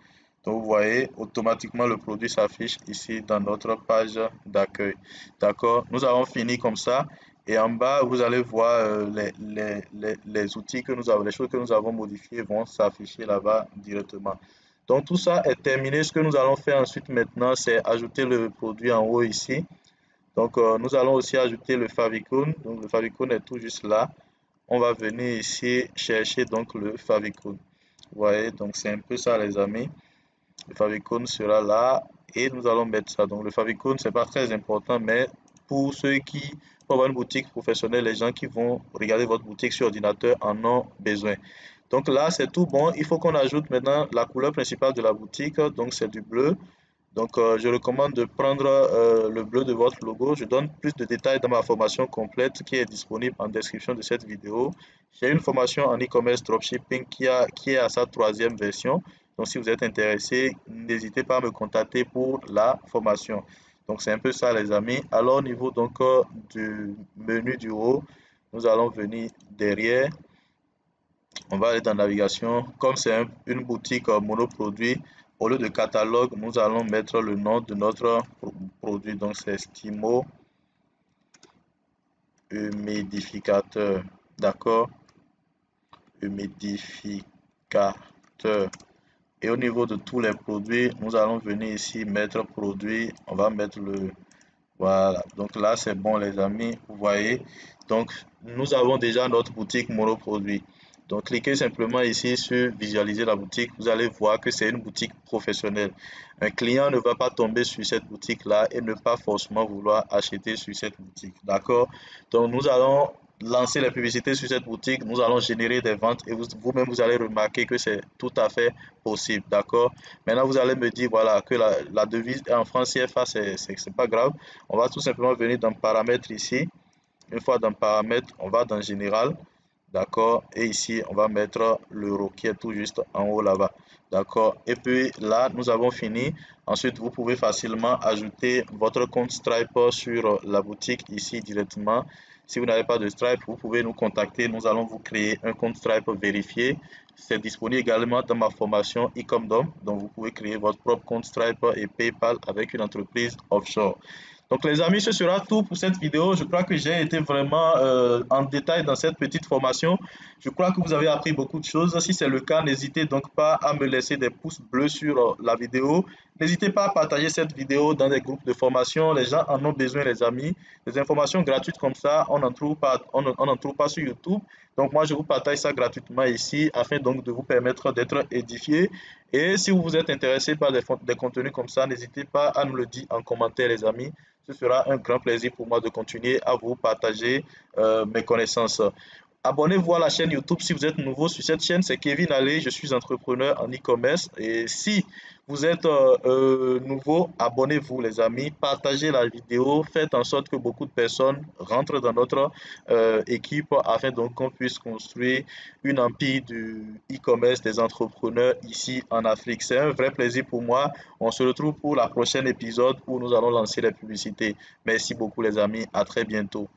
Speaker 1: Donc vous voyez, automatiquement le produit s'affiche ici dans notre page d'accueil. D'accord? Nous avons fini comme ça. Et en bas, vous allez voir les outils que nous avons, les choses que nous avons modifiées vont s'afficher là-bas directement. Donc tout ça est terminé. Ce que nous allons faire ensuite maintenant, c'est ajouter le produit en haut ici. Donc nous allons aussi ajouter le favicon. Donc le favicon est tout juste là. On va venir ici chercher donc le favicon. Vous voyez, donc c'est un peu ça les amis. Le favicon sera là et nous allons mettre ça. Donc le favicon, c'est pas très important, mais pour ceux qui vont avoir une boutique professionnelle, les gens qui vont regarder votre boutique sur ordinateur en ont besoin. Donc là, c'est tout bon. Il faut qu'on ajoute maintenant la couleur principale de la boutique. Donc c'est du bleu. Donc je recommande de prendre le bleu de votre logo. Je donne plus de détails dans ma formation complète qui est disponible en description de cette vidéo. J'ai une formation en e-commerce dropshipping qui est à sa 3e version. Donc si vous êtes intéressé, n'hésitez pas à me contacter pour la formation. Donc c'est un peu ça les amis. Alors au niveau donc du menu du haut, nous allons venir derrière. On va aller dans navigation. Comme c'est une boutique monoproduit, au lieu de catalogue, nous allons mettre le nom de notre produit. Donc c'est Stimo humidificateur. D'accord? Humidificateur. Et au niveau de tous les produits, nous allons venir ici mettre produit. On va mettre le... Voilà. Donc là, c'est bon les amis. Vous voyez. Donc nous avons déjà notre boutique monoproduit. Donc cliquez simplement ici sur visualiser la boutique. Vous allez voir que c'est une boutique professionnelle. Un client ne va pas tomber sur cette boutique-là et ne pas forcément vouloir acheter sur cette boutique. D'accord? Donc nous allons lancer les publicités sur cette boutique. Nous allons générer des ventes et vous-même vous allez remarquer que c'est tout à fait possible. D'accord? Maintenant vous allez me dire voilà que la devise est en francs CFA, c'est pas grave. On va tout simplement venir dans paramètres ici. Une fois dans paramètres, on va dans général. D'accord. Et ici, on va mettre l'euro qui est tout juste en haut là-bas. D'accord. Et puis là, nous avons fini. Ensuite, vous pouvez facilement ajouter votre compte Stripe sur la boutique ici directement. Si vous n'avez pas de Stripe, vous pouvez nous contacter. Nous allons vous créer un compte Stripe vérifié. C'est disponible également dans ma formation e-comdom. Donc, vous pouvez créer votre propre compte Stripe et PayPal avec une entreprise offshore. Donc les amis, ce sera tout pour cette vidéo. Je crois que j'ai été vraiment en détail dans cette petite formation. Je crois que vous avez appris beaucoup de choses. Si c'est le cas, n'hésitez donc pas à me laisser des pouces bleus sur la vidéo. N'hésitez pas à partager cette vidéo dans des groupes de formation. Les gens en ont besoin, les amis. Des informations gratuites comme ça, on n'en trouve pas, on n'en trouve pas sur YouTube. Donc moi, je vous partage ça gratuitement ici afin donc de vous permettre d'être édifié. Et si vous êtes intéressé par des contenus comme ça, n'hésitez pas à nous le dire en commentaire, les amis. Ce sera un grand plaisir pour moi de continuer à vous partager mes connaissances. Abonnez-vous à la chaîne YouTube si vous êtes nouveau sur cette chaîne. C'est Kevin Allé, je suis entrepreneur en e-commerce. Et si vous êtes nouveau, abonnez-vous les amis, partagez la vidéo, faites en sorte que beaucoup de personnes rentrent dans notre équipe afin donc qu'on puisse construire une empire du e-commerce des entrepreneurs ici en Afrique. C'est un vrai plaisir pour moi. On se retrouve pour la prochaine épisode où nous allons lancer les publicités. Merci beaucoup les amis, à très bientôt.